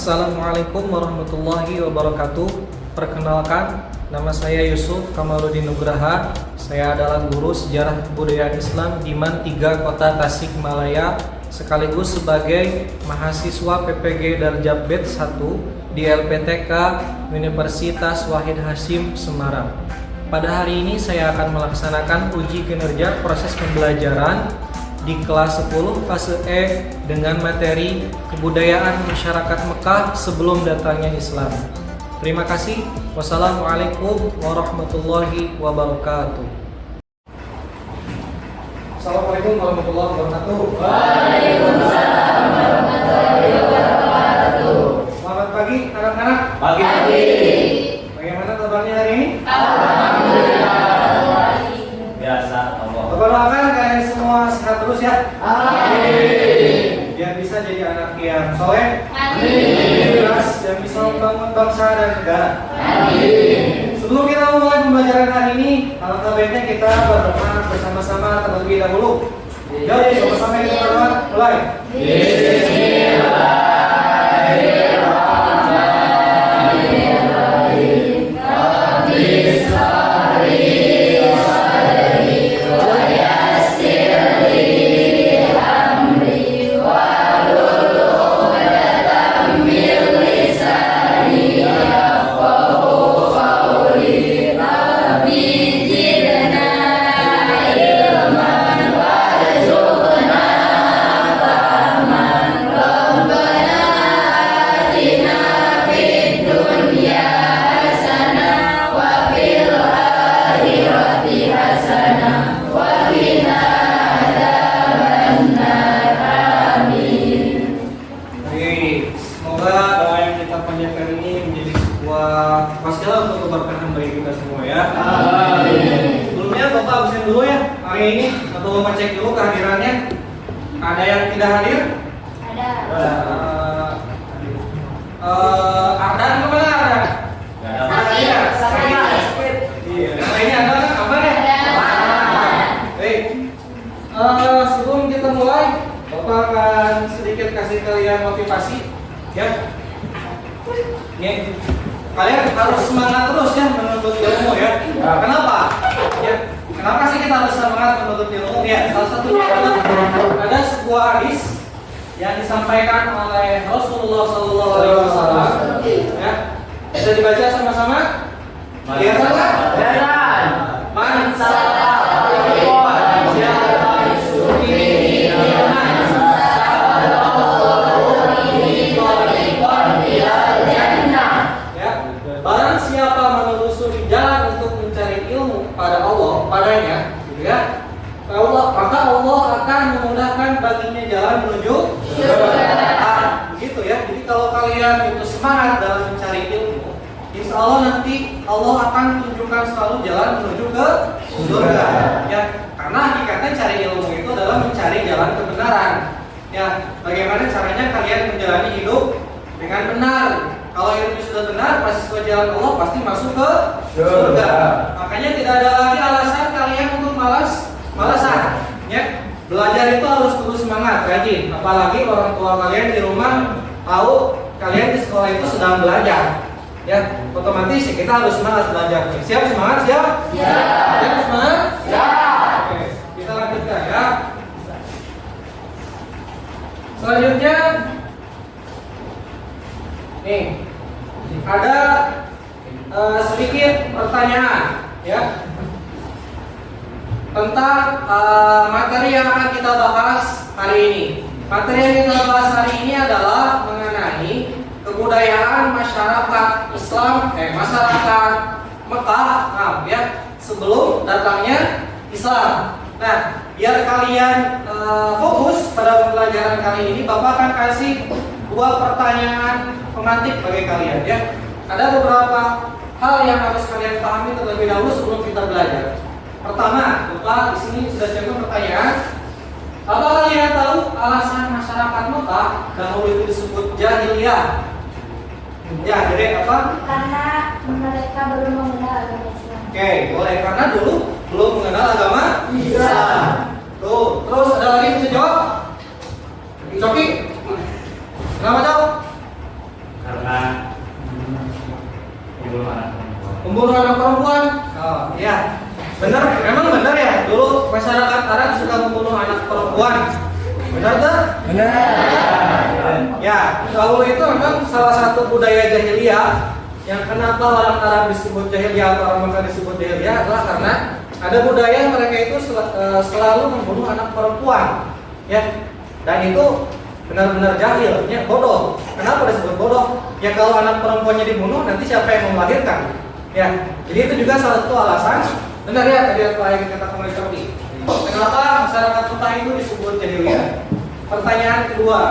Assalamualaikum warahmatullahi wabarakatuh. Perkenalkan, nama saya Yusuf Kamaluddin Nugraha. Saya adalah guru sejarah kebudayaan Islam di MAN 3 Kota Tasikmalaya, sekaligus sebagai mahasiswa PPG Darjat Batch 1 di LPTK Universitas Wahid Hasyim Semarang. Pada hari ini saya akan melaksanakan uji kinerja proses pembelajaran di kelas 10 fase E dengan materi kebudayaan masyarakat Mekah sebelum datangnya Islam. Terima kasih. Wassalamualaikum warahmatullahi wabarakatuh. Assalamualaikum warahmatullahi wabarakatuh. Waalaikumsalam warahmatullahi wabarakatuh. Selamat pagi anak-anak. Pagi. Bagaimana kabarnya hari ini? Alhamdulillah. Biasa Allah. Doakan kalian semua sehat terus ya. Amin. Biar bisa jadi anak yang soleh, Amin. jelas, dan bisa membangun bangsa dan negara. Amin. Sebelum kita memulai pembelajaran hari ini, alangkah baiknya kita berdoa bersama-sama terlebih dahulu. Yuk, sama-sama kita berdoa. Mulai. Ada yang tidak hadir? Ada. Ardan kemana Ardan? Iya. Nah ini ada apa ya? Baik. Sebelum kita mulai, Bapak akan sedikit kasih kalian motivasi, ya. Nih, kalian harus semangat terus ya menuntut ilmu ya. Kenapa? Ya. Kenapa sih kita harus semangat menuntut ilmu? Ya, salah satunya adalah ada sebuah hadis yang disampaikan oleh Rasulullah SAW. Ya, bisa dibaca sama-sama. Lihat nggak? Man barang siapa menelusuri jalan untuk mencari ilmu pada Allah, padanya, gitu ya, maka Allah akan memudahkan baginya jalan menuju surga. Begitu ya. Jadi kalau kalian itu semangat dalam mencari ilmu, insya Allah nanti Allah akan tunjukkan selalu jalan menuju ke surga. Ya, karena hakikatnya cari ilmu itu adalah mencari jalan kebenaran. Ya, bagaimana caranya kalian menjalani hidup dengan benar? Kalau ilmu sudah benar, pasti sesuai jalan Allah, pasti masuk ke surga. Makanya tidak ada lagi alasan kalian untuk malasan. Ya, belajar itu harus terus semangat, rajin. Apalagi orang tua kalian di rumah tahu kalian di sekolah itu sedang belajar. Ya, otomatis ya kita harus semangat belajar. Siap semangat, siap? Siap semangat? Siap. Oke, kita lanjutkan ya. Selanjutnya, nih ada sedikit pertanyaan ya tentang materi yang akan kita bahas hari ini. Materi yang kita bahas hari ini adalah mengenai kebudayaan masyarakat Islam, masyarakat Mekah, ya, sebelum datangnya Islam. Nah, biar kalian fokus pada pembelajaran kali ini, Bapak akan kasih 2 pertanyaan pemantik bagi kalian ya. Ada beberapa hal yang harus kalian pahami terlebih dahulu sebelum kita belajar. Pertama, Bapak di sini sudah siapkan pertanyaan. Apa kalian tahu alasan masyarakat Mekah dahulu itu disebut jahiliyah? Ya, jadi apa? Karena mereka belum mengenal agama Islam. Oke, boleh, karena dulu belum mengenal agama Islam. Tuh, terus ada lagi bisa jawab? Coki? Kenapa jawab? membunuh anak perempuan. Oh, iya. Benar, memang benar ya. Dulu masyarakat Arab suka membunuh anak perempuan. Benar tak? Benar. Ya, kalau itu memang salah satu budaya jahiliyah. Yang kenapa orang Arab disebut jahiliyah atau orang Mekah disebut jahiliyah adalah karena ada budaya mereka itu selalu membunuh anak perempuan, ya. Dan itu benar-benar jahil, ya, bodoh. Kenapa disebut bodoh? Ya kalau anak perempuannya dibunuh, nanti siapa yang melahirkan? Ya, jadi itu juga salah satu alasan. Benar ya tadi apa yang kita kembali tadi. Kenapa masyarakat Mekah itu disebut jahiliyah? Pertanyaan kedua.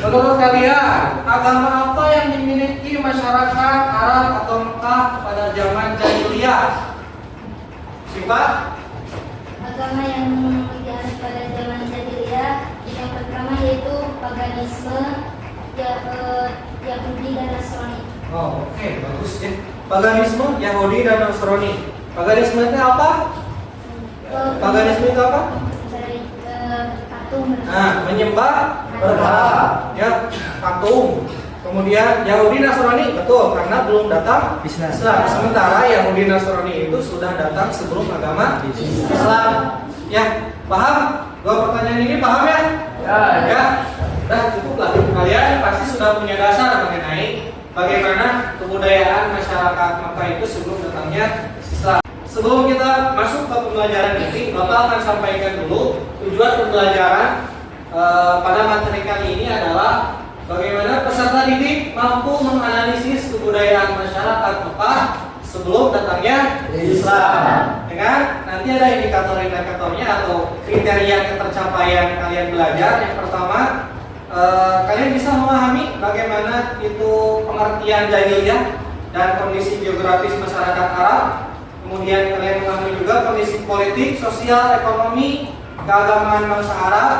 Menurut kalian, agama apa yang dimiliki masyarakat Arab atau Mekah pada zaman jahiliyah? Sifat? Agama yang dimiliki pada zaman jahiliyah yang pertama yaitu paganisme, Yahudi dan Nasrani. Oh, oke, bagus ya. Paganisme, Yahudi dan Nasrani. Paganisme itu apa? Paganisme itu apa? Dari patung. Nah, menyembah berhala, ya, patung. Kemudian Yahudi Nasrani, betul, karena belum datang Islam. Sementara Yahudi Nasrani itu sudah datang sebelum agama Islam. Ya, paham? Dua pertanyaan ini paham ya? Ya. Dah cukup lah. Kalian pasti sudah punya dasar mengenai bagaimana kebudayaan masyarakat Mekah itu sebelum datangnya Islam. Sebelum kita masuk ke pembelajaran ini, Bapak akan sampaikan dulu tujuan pembelajaran pada materi kali ini adalah bagaimana peserta didik mampu menganalisis kebudayaan masyarakat Mekah sebelum datangnya Islam. Ya kan? Nanti ada indikator-indikatornya atau kriteria ketercapaian kalian belajar. Yang pertama, kalian bisa memahami bagaimana itu pengertian jahiliyah dan kondisi geografis masyarakat Arab. Kemudian kalian memahami juga kondisi politik, sosial, ekonomi, keagamaan bangsa Arab,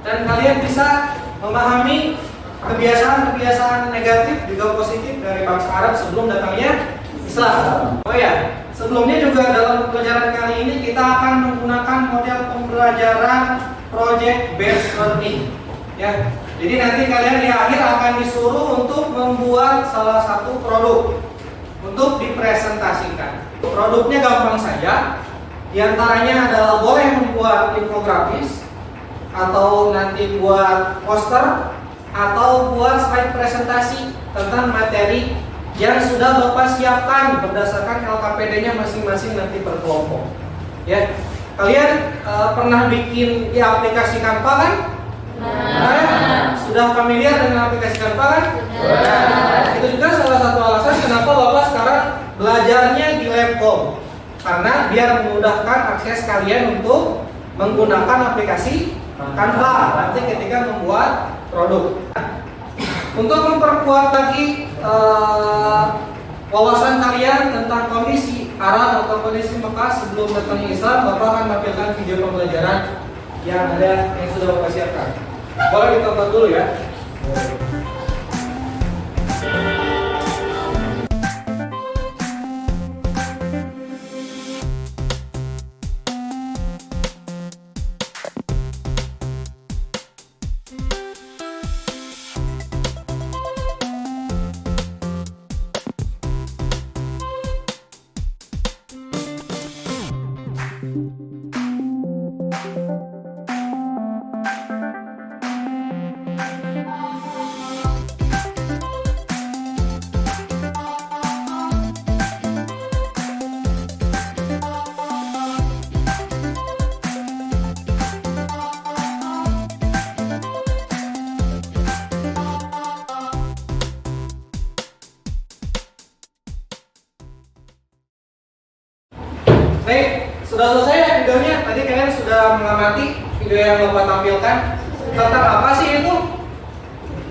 dan kalian bisa memahami kebiasaan-kebiasaan negatif juga positif dari bangsa Arab sebelum datangnya Islam. Oh ya, sebelumnya juga dalam pelajaran kali ini kita akan menggunakan model pembelajaran project based learning. Ya, jadi nanti kalian di akhir akan disuruh untuk membuat salah satu produk untuk dipresentasikan. Produknya gampang saja. Di antaranya adalah boleh membuat infografis atau nanti buat poster atau buat slide presentasi tentang materi yang sudah Bapak siapkan berdasarkan LKPD-nya masing-masing nanti per kelompok. Ya, kalian pernah bikin di aplikasi Canva kan? Sudah familiar dengan aplikasi Canva kan? Itu juga salah satu alasan kenapa Bapak sekarang belajarnya di Labcom, karena biar memudahkan akses kalian untuk menggunakan aplikasi Canva nanti ketika membuat produk. Untuk memperkuat lagi wawasan kalian tentang kondisi Arab atau kondisi Mekah sebelum datangnya Islam, Bapak akan menampilkan video pembelajaran yang ada yang sudah Bapak siapkan. Boleh ditonton dulu ya. Baik, sudah selesai ya videonya. Tadi kalian sudah mengamati video yang Bapak tampilkan. Tentang apa sih itu?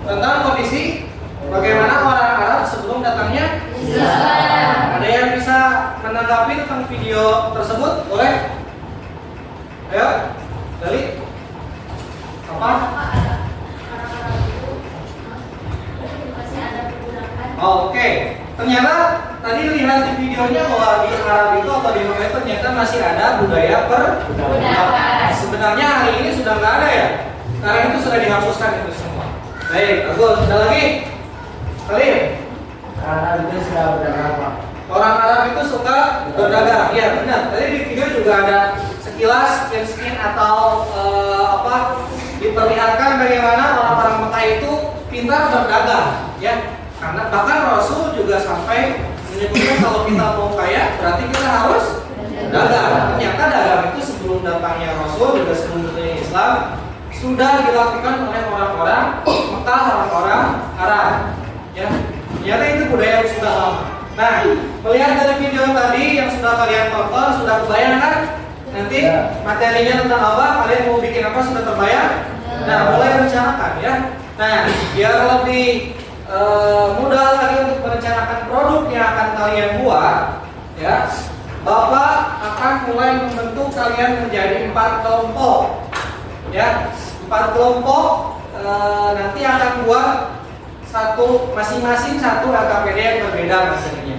Tentang kondisi bagaimana orang Arab sebelum datangnya Islam. Ada yang bisa menanggapi tentang video tersebut? Boleh? Ayo, Dali. Apa? Oke. Ternyata tadi lihat di videonya bahwa di Arab itu atau di Mekah ternyata masih ada budaya perbudakan. Sebenarnya hari ini sudah nggak ada ya. Sekarang itu sudah dihapuskan itu semua. Baik, bagus. Ada lagi? Kalian? Karena itu sudah berdampak. Orang Arab itu suka berdagang. Iya benar. Tadi di video juga ada sekilas skin atau diperlihatkan bagaimana orang-orang Mekah itu pintar berdagang, ya. Karena bahkan Rasul juga sampai menyebutkan kalau kita mau kaya berarti kita harus dagang. Ternyata dagang itu sebelum datangnya Rasul juga sebelum datangnya Islam sudah dilakukan oleh orang-orang Mekah, orang-orang Arab, ya. Ternyata itu budaya yang sudah lama. Nah, melihat dari video tadi yang sudah kalian tonton, sudah kebayang kan? Nanti materinya tentang apa? Kalian mau bikin apa? Sudah terbayang? Nah, mulai rencanakan ya. Nah, biar lebih mudah lagi untuk merencanakan produk yang akan kalian buat, ya. Bapak akan mulai membentuk kalian menjadi 4 kelompok, ya. 4 kelompok nanti akan buat masing-masing satu LKPD yang berbeda materinya.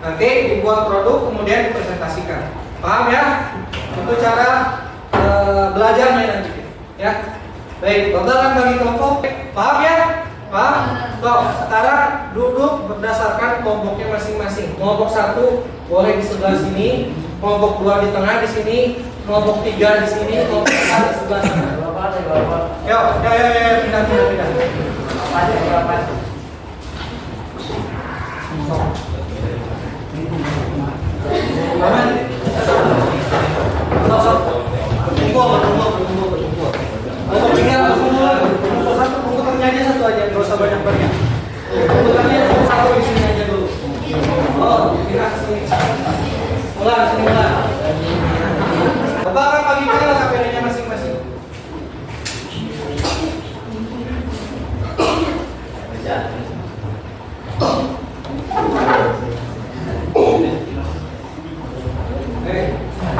Nanti dibuat produk kemudian dipresentasikan. Paham ya? Untuk cara belajarnya nanti, ya. Baik, Bapak akan bagi kelompok. Paham ya? Paham? Sekarang duduk berdasarkan kelompoknya masing-masing. Kelompok 1 boleh di sebelah sini, kelompok 2 di tengah di sini, kelompok 3 di sini, kelompok 4 di sebelah sana. Yo, pindah. Satu aja, nggak usah banyak-banyak. Kebetulannya satu di sini aja dulu. Oh, pindah ke sini. Mulai. Bapak akan bagi-bagi LKPD-nya masing-masing.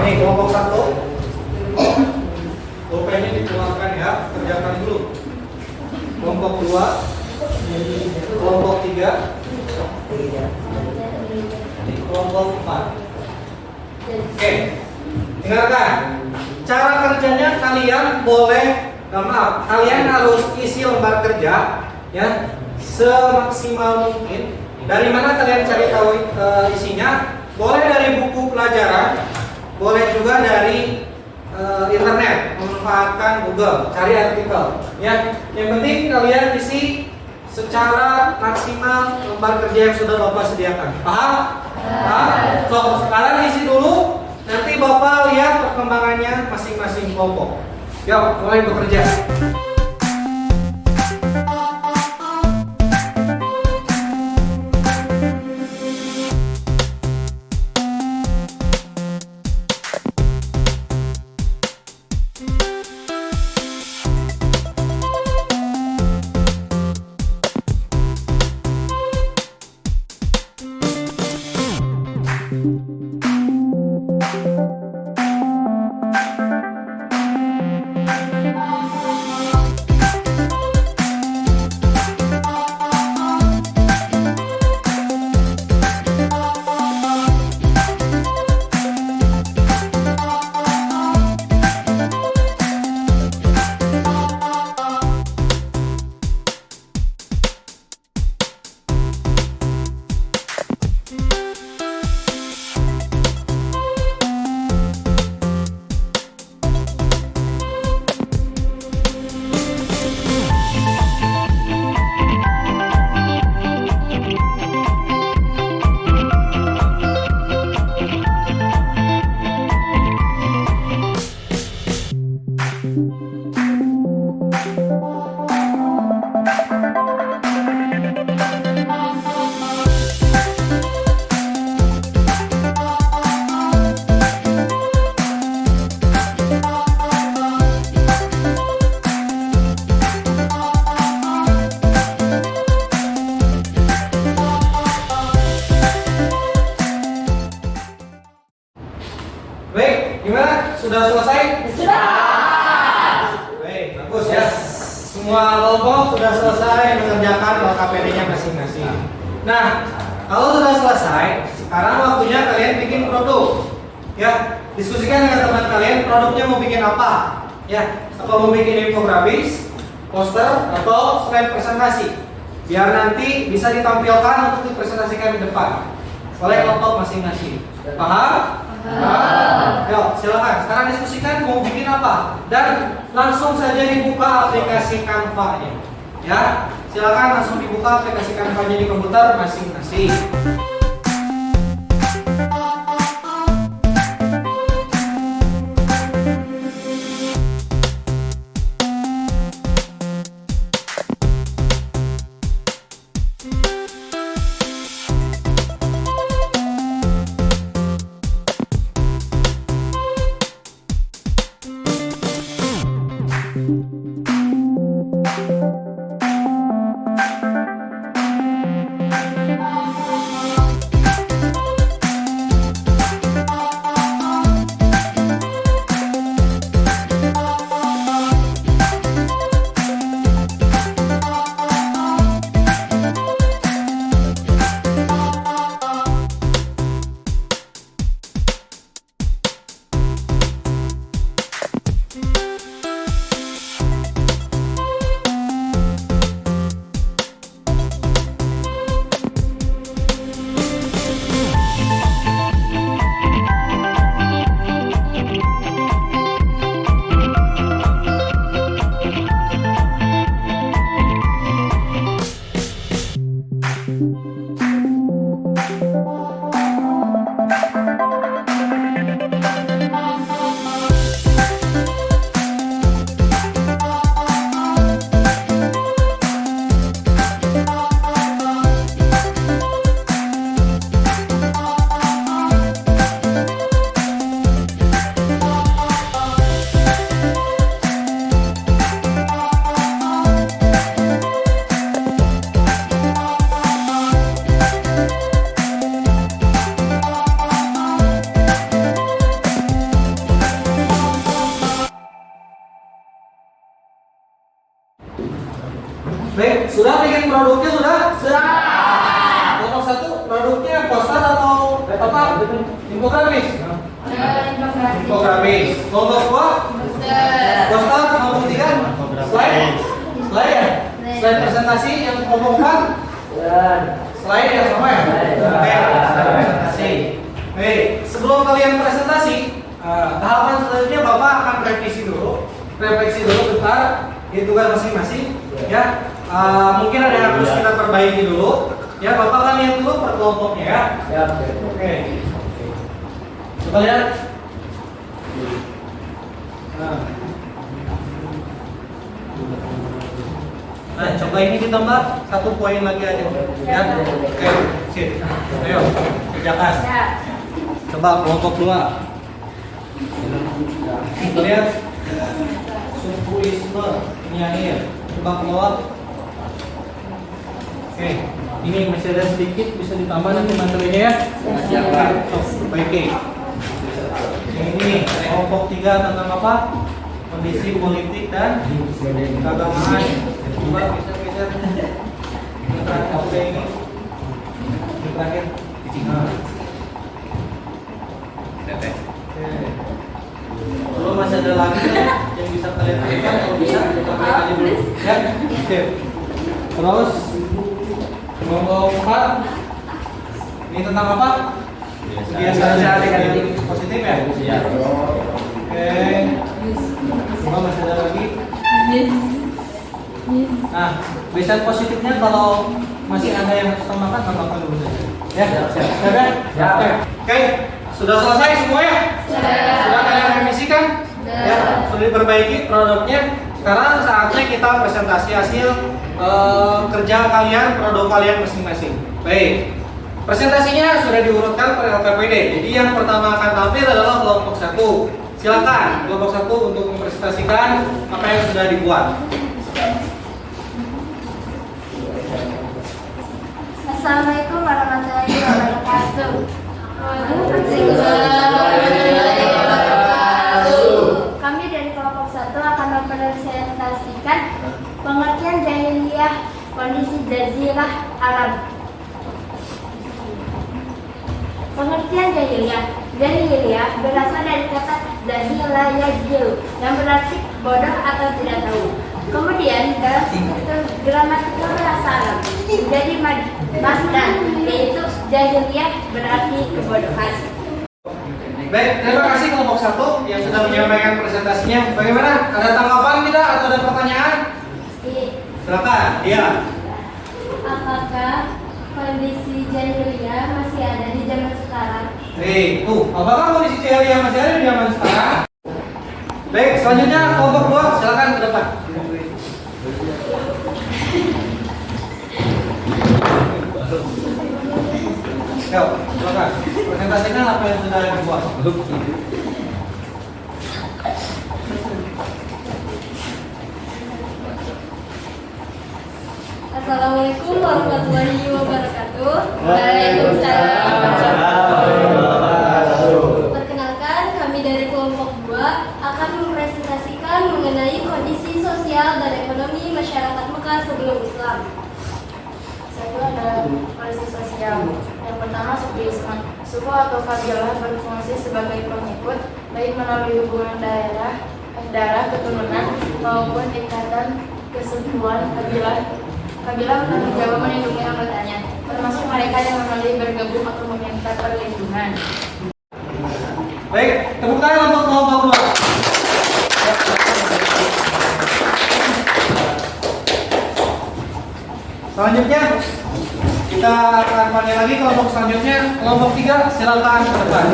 Nih kelompok 1. Pulpennya dikeluarkan ya, kerjakan dulu. Kelompok 2, kelompok 3, kelompok 4. Oke, dengarkan. Cara kerjanya kalian kalian harus isi lembar kerja ya semaksimal mungkin. Dari mana kalian cari tahu isinya? Boleh dari buku pelajaran, boleh juga dari internet, memanfaatkan Google, cari artikel. Ya, yang penting kalian isi secara maksimal lembar kerja yang sudah Bapak sediakan. Paham? Paham? So, sekarang isi dulu. Nanti Bapak lihat perkembangannya masing-masing kelompok. Yuk, mulai bekerja. Baik, gimana? Sudah selesai? Sudah. Baik, bagus ya. Semua kelompok sudah selesai mengerjakan LKPD-nya masing-masing. Nah, kalau sudah selesai, sekarang waktunya kalian bikin produk. Ya, diskusikan dengan teman kalian produknya mau bikin apa. Ya, apa mau bikin infografis, poster, atau slide presentasi. Biar nanti bisa ditampilkan untuk dipresentasikan di depan. oleh kelompok masing-masing. Paham? Paham. Yuk, silakan. Sekarang diskusikan mau bikin apa dan langsung saja dibuka aplikasi Canva-nya. Ya, silakan langsung dibuka aplikasi Canva-nya di komputer masing-masing. Baik, sudah bikin produknya sudah? Sudah. Nomor 1 produknya poster atau apa? Infografis. Infografis. Nomor 2 poster. Nomor 3 slide. Slide ya? Slide presentasi yang ngomongkan. Slide yang sama ya? Oke, slide presentasi. Baik, sebelum kalian presentasi, tahapan selanjutnya Bapak akan revisi dulu. Refleksi dulu bentar, tugas masing-masing ya. Mungkin ada yang harus kita perbaiki dulu ya. Bapak kan lihat dulu per kelompoknya ya. Oke. Coba lihat. Nah, coba ini ditambah 1 poin lagi aja ya. Oke, sip. Ayo, kerjakan. Coba kelompok 2. Kita lihat sukuisme penyair. Coba ke bawah. Oke, ini masih ada sedikit, bisa ditambah nanti materinya ya. Baik. Ini kelompok 3 tentang apa? Kondisi politik dan keagamaan. Coba geser. Oke, ini terakhir. Belum masih ada lagi yang bisa kalian tanyakan, kalau bisa kita tanyakan aja dulu ya. Oke. Terus kelompok 4 ini tentang apa? Kebiasaan sehari-hari positif ya? Iya. Oke. Coba masih ada lagi? Nah, kebiasaan positifnya kalau masih ada yang harus tambahkan, tambahkan dulu saja. Ya, siap. Ya. Oke. Sudah selesai semua ya? Sudah kalian revisikan? Ya, sudah diperbaiki produknya. Sekarang saatnya kita presentasi hasil kerja kalian, produk kalian masing-masing. Baik. Presentasinya sudah diurutkan per LKPD. Jadi yang pertama akan tampil adalah kelompok 1. Silakan kelompok 1 untuk mempresentasikan apa yang sudah dibuat. Assalamualaikum warahmatullahi wabarakatuh. Kami dari kelompok 1 akan mempresentasikan pengertian jahiliyah, kondisi jazirah Arab. Pengertian jahiliyah berasal dari kata jahila yajil yang berarti bodoh atau tidak tahu. Kemudian dalam gramatikal bahasa Arab menjadi masdar, yaitu jahiliyah berarti kebodohan. Baik, terima kasih kelompok 1 yang sudah menyampaikan presentasinya. Bagaimana? Ada tanggapan tidak atau ada pertanyaan? Silakan. Iya. Apakah kondisi jahiliyah masih ada di zaman sekarang? Apakah kondisi jahiliyah masih ada di zaman sekarang? Baik, selanjutnya kelompok 2, silakan ke depan. Yuk, silakan. Presentasikan apa yang sudah dibuat. Assalamualaikum warahmatullahi wabarakatuh. Waalaikumsalam. Perkenalkan, kami dari kelompok 2 akan mempresentasikan mengenai kondisi sosial dan ekonomi masyarakat Mekah sebelum Islam. Satu adalah kondisi sosial. Yang pertama, sukuisme. Suku atau kabilah berfungsi sebagai pengikut, baik melalui hubungan darah keturunan maupun ikatan kesatuan kabilah. Kabilah bertanggung jawab melindungi anggotanya, termasuk mereka yang memilih bergabung atau meminta perlindungan. Baik, tepuk tangan untuk kelompok 2. Selanjutnya kita akan panggil lagi kelompok selanjutnya, kelompok 3, silakan ke depan.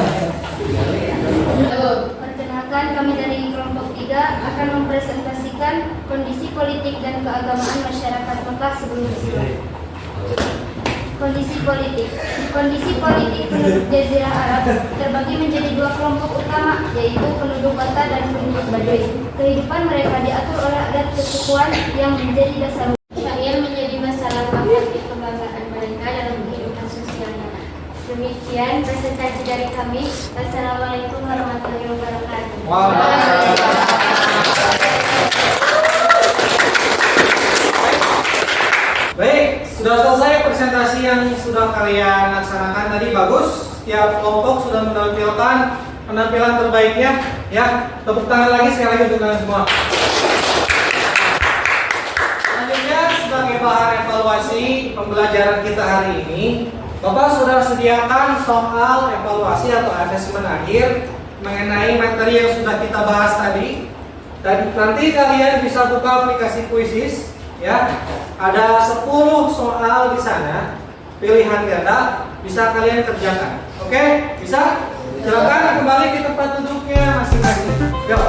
Perkenalkan, kami dari kelompok 3 akan mempresentasikan kondisi politik dan keagamaan masyarakat Mekah sebelum Islam. Kondisi politik penduduk Jazirah Arab terbagi menjadi 2 kelompok utama, yaitu penduduk kota dan penduduk Badui. Kehidupan mereka diatur oleh adat kesukuan yang menjadi dasar. Syair menjadi masalah bagi kebanggaan mereka dalam kehidupan sosialnya. Demikian presentasi dari kami. Wassalamualaikum warahmatullahi wabarakatuh. Baik, sudah selesai presentasi yang sudah kalian laksanakan tadi, bagus. Setiap kelompok sudah menampilkan penampilan terbaiknya. Ya, tepuk tangan lagi sekali lagi untuk kalian semua. Selanjutnya sebagai bahan evaluasi pembelajaran kita hari ini, Bapak sudah sediakan soal evaluasi atau asesmen akhir mengenai materi yang sudah kita bahas tadi. Dan nanti kalian bisa buka aplikasi Quizzes, ya. Ada 10 soal di sana, pilihan ganda, bisa kalian kerjakan. Oke? Bisa? Silakan kembali ke tempat duduknya masing-masing. Yuk.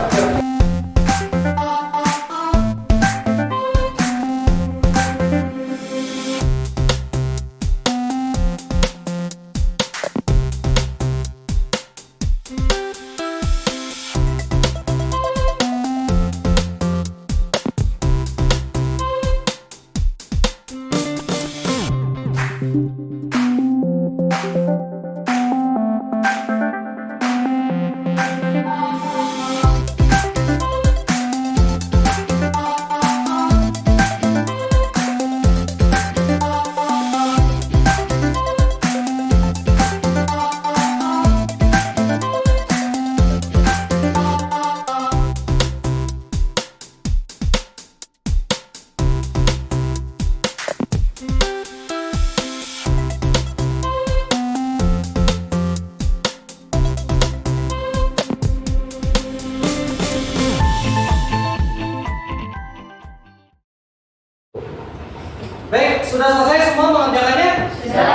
Baik, sudah selesai semua mengerjakannya? Sudah.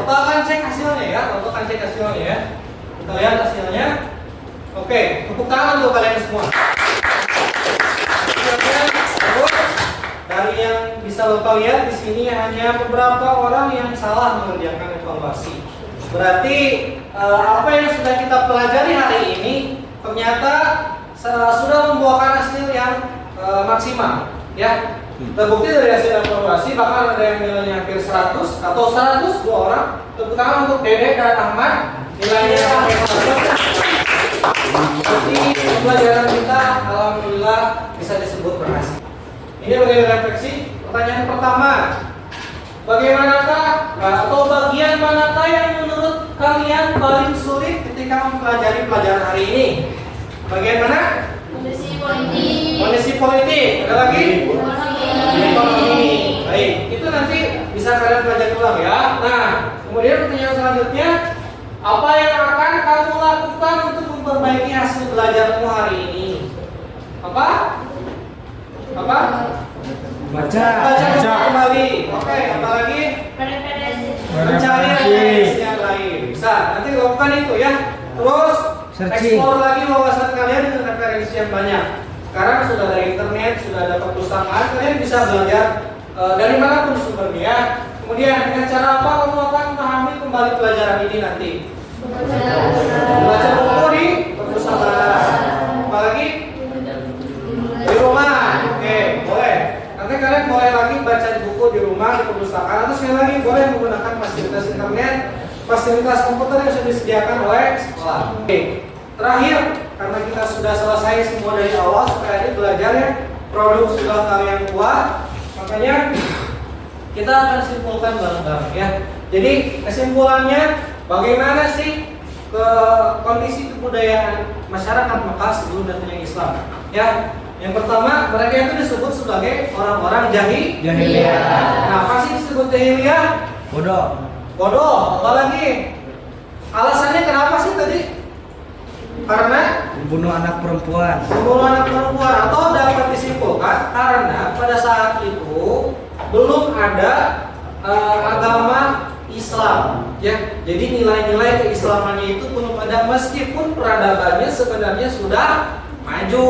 Bapak akan cek hasilnya ya, Bapak akan cek hasilnya ya. Kita lihat hasilnya. Oke, tepuk tangan untuk kalian semua. Dari yang bisa Bapak lihat di sini hanya beberapa orang yang salah mengerjakan evaluasi. Berarti apa yang sudah kita pelajari hari ini ternyata sudah membuahkan hasil yang maksimal, ya. Terbukti dari hasil evaluasi bahkan ada yang nilainya hampir 100 atau 100 dua orang. Tepuk tangan untuk Dede dan Ahmad, nilainya sampai 100. Jadi pembelajaran kita alhamdulillah bisa disebut berhasil. Ini menjadi refleksi. Pertanyaan pertama, bagaimanakah atau bagian manakah yang menurut kalian paling sulit ketika mempelajari pelajaran hari ini? Bagian mana? Kondisi politik. Ada lagi? Ekonomi. Baik, itu nanti bisa kalian pelajari ulang ya. Nah, kemudian pertanyaan selanjutnya, apa yang akan kamu lakukan untuk memperbaiki hasil belajarmu hari ini? Apa? Apa? Baca. Baca kembali. Oke, apa lagi? Mencari referensi yang lain. Bisa. Nanti lakukan itu ya. Terus Searching. explore lagi wawasan kalian dengan referensi yang banyak. Sekarang sudah ada internet, sudah ada perpustakaan, kalian bisa belajar dari manapun sumbernya ya. Kemudian dengan cara apa kamu akan memahami kembali pelajaran ini nanti? Baca buku di perpustakaan. Apalagi di rumah. Oke, boleh. Nanti kalian boleh lagi baca buku di rumah di perpustakaan, atau sekali lagi boleh menggunakan fasilitas internet, fasilitas komputer yang sudah disediakan oleh sekolah. Oke. Terakhir, karena kita sudah selesai semua dari awal sampai akhir belajar ya, produk sudah kalian buat, makanya kita akan simpulkan bareng-bareng ya. Jadi kesimpulannya, bagaimana sih kondisi kebudayaan masyarakat Mekah sebelum datangnya Islam? Ya, yang pertama mereka itu disebut sebagai orang-orang jahiliyah. Nah, apa sih disebut jahiliyah? Bodoh. Apalagi? Alasannya kenapa sih tadi? Karena Membunuh anak perempuan. atau dapat disimpulkan karena pada saat itu belum ada agama Islam ya. Jadi nilai-nilai keislamannya itu belum ada, meskipun peradabannya sebenarnya sudah maju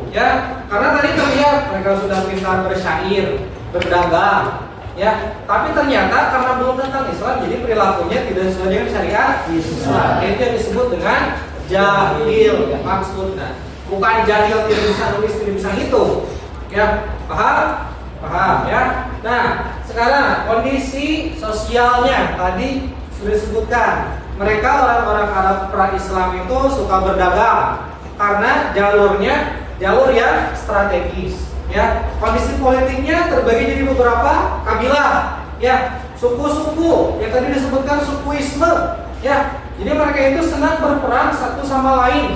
ya. Karena tadi terlihat mereka sudah pintar bersyair, berdagang ya. Tapi ternyata karena belum datang Islam, jadi perilakunya tidak sesuai dengan syariat Islam. Itu yang disebut dengan jahil maksudnya. Bukan jahil tidak bisa nulis, tidak bisa hitung ya. Paham ya. Nah, sekarang kondisi sosialnya tadi sudah disebutkan. Mereka orang-orang Arab pra-Islam itu suka berdagang karena jalur yang strategis ya. Kondisi politiknya terbagi jadi beberapa kabilah ya, suku-suku yang tadi disebutkan sukuisme ya. Jadi mereka itu senang berperang satu sama lain.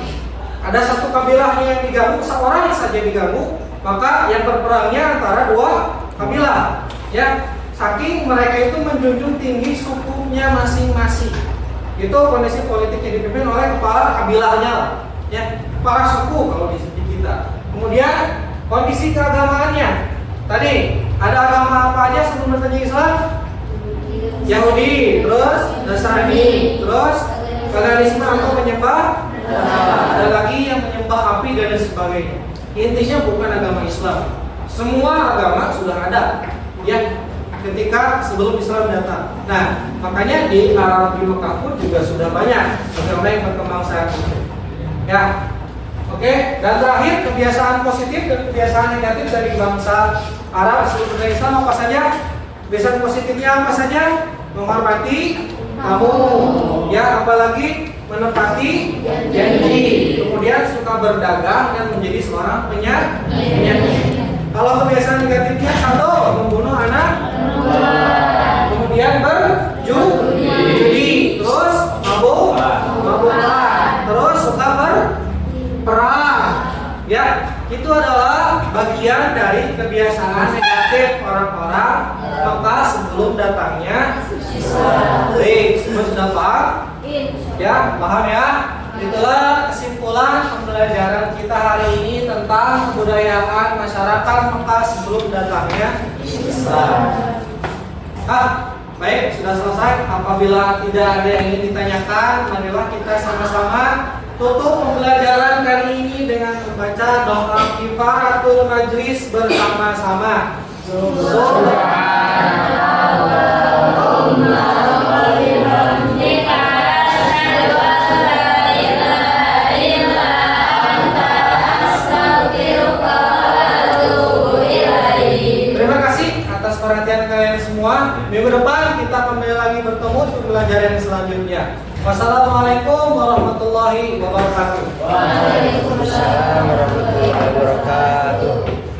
Ada satu kabilahnya yang diganggu, seorang saja diganggu, maka yang berperangnya antara dua kabilah ya. Saking mereka itu menjunjung tinggi sukunya masing-masing. Itu kondisi politik yang dipimpin oleh kepala kabilahnya ya, kepala suku kalau di kita. Kemudian kondisi keagamaannya. Tadi ada agama apa aja sebelum datangnya Islam? Yahudi, terus Nasrani, terus paganisme atau menyembah, ada lagi yang menyembah api dan lain sebagainya. Intinya bukan agama Islam. Semua agama sudah ada ya ketika sebelum Islam datang. Nah, makanya di Arab di Mekah pun juga sudah banyak agama yang berkembang saat itu. Ya. Oke, dan terakhir kebiasaan positif dan kebiasaan negatif dari bangsa Arab sebelum Islam apa saja? Kebiasaan positifnya apa saja? Menghormati tamu, ya, apalagi menepati janji, kemudian suka berdagang dan menjadi seorang penyair. Kalau kebiasaan negatifnya satu, membunuh anak, kemudian berjudi, terus mabukan, terus suka berperang. Ya, itu adalah bagian dari kebiasaan negatif orang-orang Mekah sebelum datangnya Islam. Baik, semua sudah paham? Ya, paham ya? Itulah kesimpulan pembelajaran kita hari ini tentang kebudayaan masyarakat Mekah sebelum datangnya Islam. Baik, sudah selesai. Apabila tidak ada yang ingin ditanyakan, marilah kita sama-sama tutup pembelajaran kali ini dengan membaca doa kifaratul majlis bersama-sama. Terima kasih atas perhatian kalian semua. Minggu depan kita kembali lagi bertemu di pembelajaran selanjutnya. Wassalamualaikum warahmatullahi wabarakatuh. Waalaikumsalam warahmatullahi wabarakatuh.